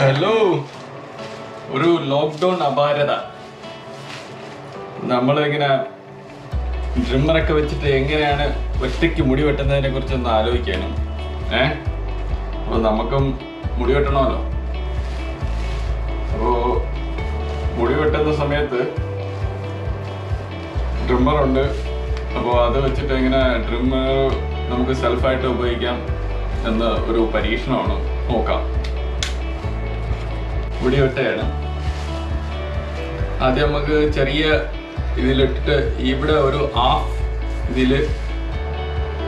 Hello, ഒരു lockdown അപാരത. നമ്മളിങ്ങനെ ഡ്രിമ്മറൊക്കെ വെച്ചിട്ട് എങ്ങനെയാണ് ഒറ്റയ്ക്ക് മുടി വെട്ടുന്നതിനെ കുറിച്ചൊന്ന് ആലോചിക്കാനും. അപ്പോൾ നമുക്കും മുടി വെട്ടണമല്ലോ. അപ്പോൾ മുടി വെട്ടുന്ന സമയത്ത് ഡ്രിമ്മറുണ്ട്. അപ്പോൾ അത് വെച്ചിട്ട് എങ്ങനെ ഡ്രിമ്മർ നമുക്ക് സെൽഫായിട്ട് ഉപയോഗിക്കാം എന്ന ഒരു പരീക്ഷണമാണ്. നോക്കാം. മുടി വെട്ടയാണ്. ആദ്യം നമുക്ക് ചെറിയ ഇതിലിട്ടിട്ട് ഇവിടെ ഒരു ഹാഫ് ഇതിൽ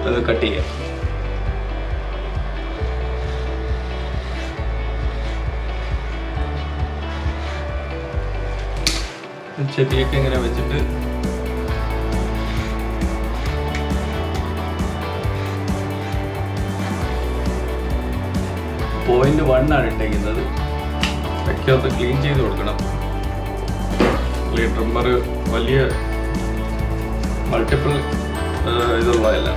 അത് കട്ട് ചെയ്യാം. ചെവിയൊക്കെ ഇങ്ങനെ വെച്ചിട്ട് പോയിന്റ് 1 ആണ് ഇട്ടേക്കുന്നത്. ഒക്കെ ഒന്ന് ക്ലീൻ ചെയ്ത് കൊടുക്കണം. ട്രിമ്മർ വലിയ മൾട്ടിപ്പിൾ ഇതുള്ളതല്ല.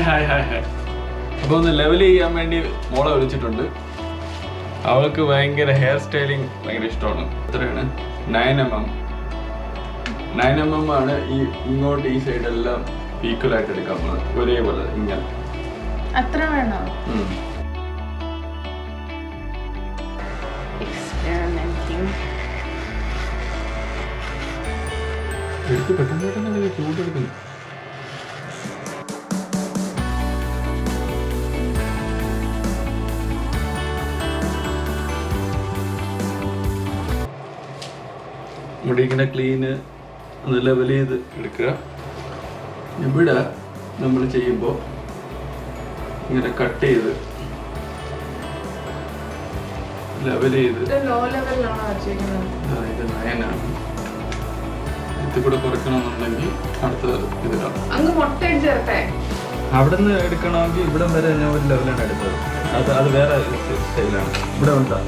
ഹായ്. അപ്പോൾ ഒന്ന് ലെവൽ ചെയ്യാൻ വേണ്ടി മോളെ വിളിച്ചിട്ടുണ്ട്. അവൾക്ക് ഭയങ്കര ഹെയർ സ്റ്റൈലിങ് ഭയങ്കര ഇഷ്ടമാണ്. എത്രയാണ്? 9mm ആണ്. ഈ ഇങ്ങോട്ട് ഈ സൈഡെല്ലാം ഈക്വൽ ആയിട്ട് എടുക്കാൻ പോകുന്നത്. ഒരേപോലെ ഇങ്ങനെ. അത്ര വേണോ? എടുത്ത് പെട്ടെന്ന് ചൂടെടുക്കുന്നു. മുടി ഇങ്ങനെ ക്ലീന് ഒന്ന് ലെവൽ ചെയ്ത് എടുക്കുക. ഇവിടെ നമ്മൾ ചെയ്യുമ്പോൾ ഇങ്ങനെ കട്ട് ചെയ്ത് ലെവൽ ചെയ്ത് ഇത് 9ആണ്. ഇത് കൂടെ കുറയ്ക്കണമെന്നുണ്ടെങ്കിൽ അടുത്ത ഇതിലാണ്. അവിടെ നിന്ന് എടുക്കണമെങ്കിൽ ഇവിടം വരെ ഞാൻ ഒരു ലെവലാണ് എടുത്തത്. അത് വേറെ സ്റ്റൈലാണ്. ഇവിടെ ഉണ്ടാ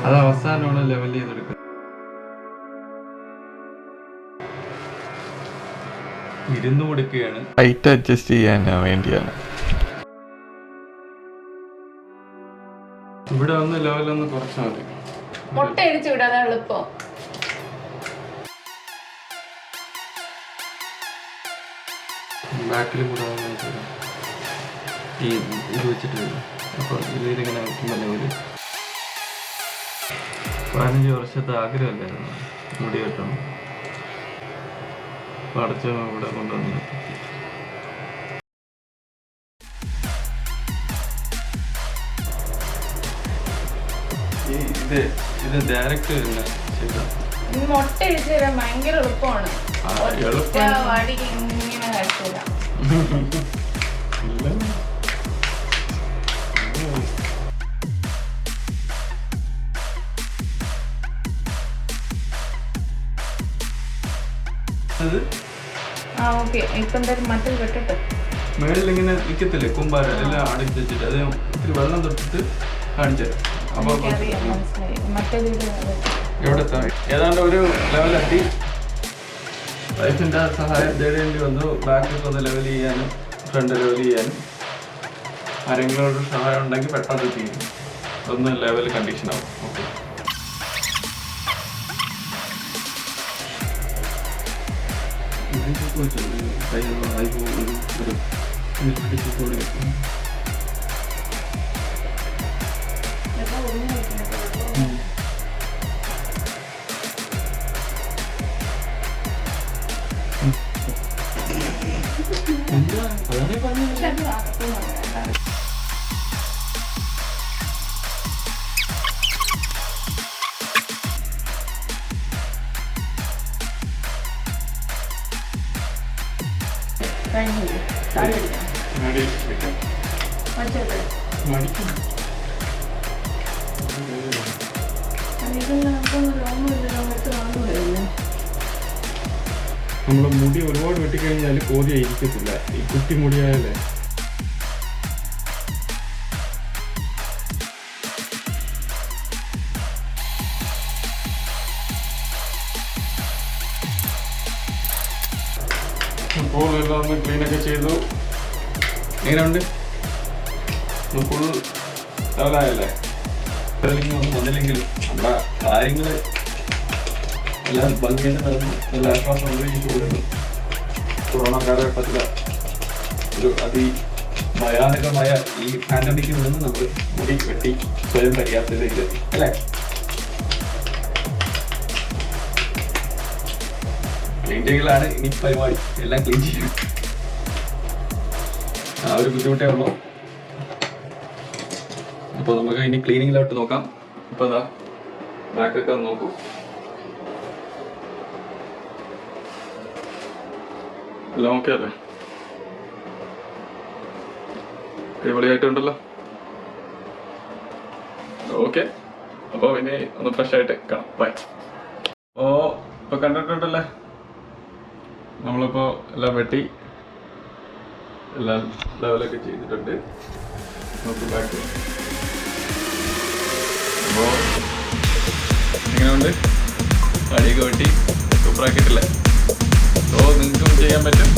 അത് അവസാനമാണ് ലെവൽ ചെയ്തെടുക്കുന്നത്. ഇരുന്ന് കൊടുക്കുകയാണ്. ഹൈറ്റ് അഡ്ജസ്റ്റ് ചെയ്യാൻ വേണ്ടിയാണ്. ഇവിടെ ഒന്ന് ലെവലൊന്ന് കുറച്ചാൽ മതി. മുട്ട അടിച്ചു വിടാതെ എളുപ്പം. ബാക്കിൽ കൂടെ ഈ ഇത് വെച്ചിട്ട് വരും. അപ്പോൾ ഇതിലിങ്ങനെ വയ്ക്കുമ്പോൾ ലെവല് 15 വർഷത്തെ ആഗ്രഹമല്ലായിരുന്നു മുടി വെട്ടണം. അടച്ച ഇവിടെ കൊണ്ടുവന്നു. ഇത് ഡയറക്റ്റ് തന്നെ ചെയ്താൽ മുട്ട അടിച്ചു തരാൻ ഭയങ്കര എളുപ്പമാണ്. മേളിൽ ഇങ്ങനെ നിൽക്കത്തില്ലേ കുമ്പാരം എല്ലാം അടിച്ച് വെച്ചിട്ട് അത് ഇത്തിരി വെള്ളം തൊട്ടിട്ട് കാണിച്ചത്. അപ്പോൾ എവിടെ ഏതാണ്ട് ഒരു ലെവലെത്തി. വൈഫിൻ്റെ സഹായം തേടേണ്ടി വന്നു. ബാക്കൊക്കെ ഒന്ന് ലെവൽ ചെയ്യാനും ഫ്രണ്ട് ലെവൽ ചെയ്യാനും ആരെങ്കിലും ഒരു സഹായം ഉണ്ടെങ്കിൽ പെട്ടെന്ന് ചെയ്യും. ഒന്ന് ലെവൽ കണ്ടീഷനാവും. ഓക്കെ. കഴിഞ്ഞില്ലേ? താഴെ ഇരിക്കാം. വച്ചോട്ടെ. ഇതെല്ലാം നമുക്കൊന്ന് രോമമില്ല, രോമത്ത് കാണുകയല്ലേ. നമ്മളെ മുടി ഒരുപാട് വെട്ടിക്കഴിഞ്ഞാൽ കോതി ഇരിക്കത്തില്ല. ഈ കുട്ടി മുടിയായാലേ അപ്പോൾ എല്ലാം ഒന്ന് ക്ലീനൊക്കെ ചെയ്തു. എങ്ങനെയുണ്ട്? ഫുൾ ലെവലായല്ലേ? ഒന്നും വന്നില്ലെങ്കിലും നമ്മുടെ കാര്യങ്ങൾ എല്ലാം ഭംഗിയായിട്ട് നടന്നു. നല്ല ആശ്വാസമുണ്ട്. ഈ ചൂടിന് കൊറോണ കാലഘട്ടത്തില് ഒരു അതിഭയാനകമായ ഈ പാൻഡമിക്കിൽ നിന്ന് നമ്മൾ മുടി വെട്ടി സ്വയം പര്യാപ്തതയിലെത്തി അല്ലേ? ക്ലീൻ ചെയ്യലാണ് ഇനി പരിപാടി. എല്ലാം ക്ലീൻ ചെയ്യും. ആ ഒരു ബുദ്ധിമുട്ടേ ഉള്ളൂ. അപ്പോൾ നമുക്ക് ഇനി ക്ലീനിങ്ങിലോട്ട് നോക്കാം. ഇപ്പോൾ എന്താ ബാക്കൊക്കെ ഒന്ന് നോക്കൂ. എല്ലാം ഓക്കെ അല്ലേ? അടിപൊളിയായിട്ടുണ്ടല്ലോ. ഓക്കെ, അപ്പോൾ ഇനി ഒന്ന് ഫ്രഷ് ആയിട്ട് കാണാം. ബൈ. ഇപ്പോൾ കണ്ടിട്ടുണ്ടല്ലേ, നമ്മളിപ്പോൾ എല്ലാം വെട്ടി എല്ലാം ലെവലൊക്കെ ചെയ്തിട്ടുണ്ട്. നമുക്ക് ബാക്ക്. അപ്പോൾ എങ്ങനെയുണ്ട്? അടിയൊക്കെ വെട്ടി സൂപ്പറാക്കിയിട്ടില്ലേ? നിങ്ങൾക്കും ചെയ്യാൻ പറ്റും.